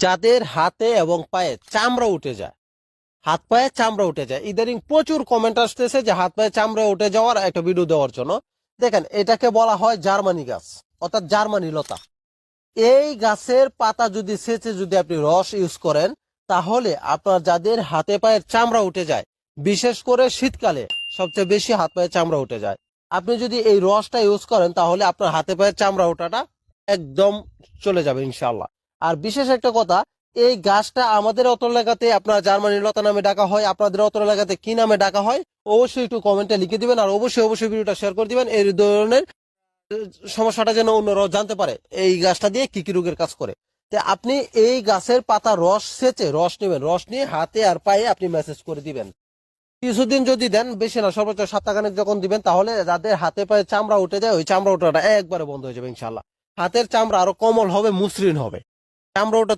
যাদের হাতে এবং পায়ে চামড়া উঠে যায়, হাত পায়ে চামড়া উঠে যায়, ইদানিং প্রচুর কমেন্ট আসতেছে যে হাত পায়ে চামড়া উঠে যাওয়ার একটা ভিডিও দেওয়ার জন্য। দেখেন, এটাকে বলা হয় জার্মানি গাছ, অর্থাৎ জার্মানি লতা। এই গাছের পাতা যদি সেচে যদি আপনি রস ইউজ করেন, তাহলে আপনার যাদের হাতে পায়ের চামড়া উঠে যায়, বিশেষ করে শীতকালে সবচেয়ে বেশি হাত পায়ের চামড়া উঠে যায়, আপনি যদি এই রসটা ইউজ করেন তাহলে আপনার হাতে পায়ের চামড়া ওঠাটা একদম চলে যাবে ইনশাল্লাহ। আর বিশেষ একটা কথা, এই গাছটা আমাদের অত এলাকাতে আপনার জার্মানি লতা নামে ডাকা হয়, আপনাদের অত এলাকাতে কি নামে ডাকা হয় অবশ্যই একটু কমেন্টে লিখে দিবেন। আর অবশ্যই অবশ্যই ভিডিওটা শেয়ার করে দিবেন, এই ধরনের সমস্যাটা যেন অন্যরাও জানতে পারে এই গাছটা দিয়ে কি কি রোগের কাজ করে। তো আপনি এই গাছের পাতা রস সেচে রস নেবেন, রস নিয়ে হাতে আর পায়ে আপনি মেসেজ করে দিবেন। কিছুদিন যদি দেন, বেশি না, সর্বোচ্চ সপ্তাহখানেক যখন দিবেন, তাহলে যাদের হাতে পায়ে চামড়া উঠে যায় ওই চামড়া ওঠাটা একবারে বন্ধ হয়ে যাবে ইনশাল্লাহ। হাতের চামড়া আরো কোমল হবে, মসৃণ হবে। চামড়া ওঠা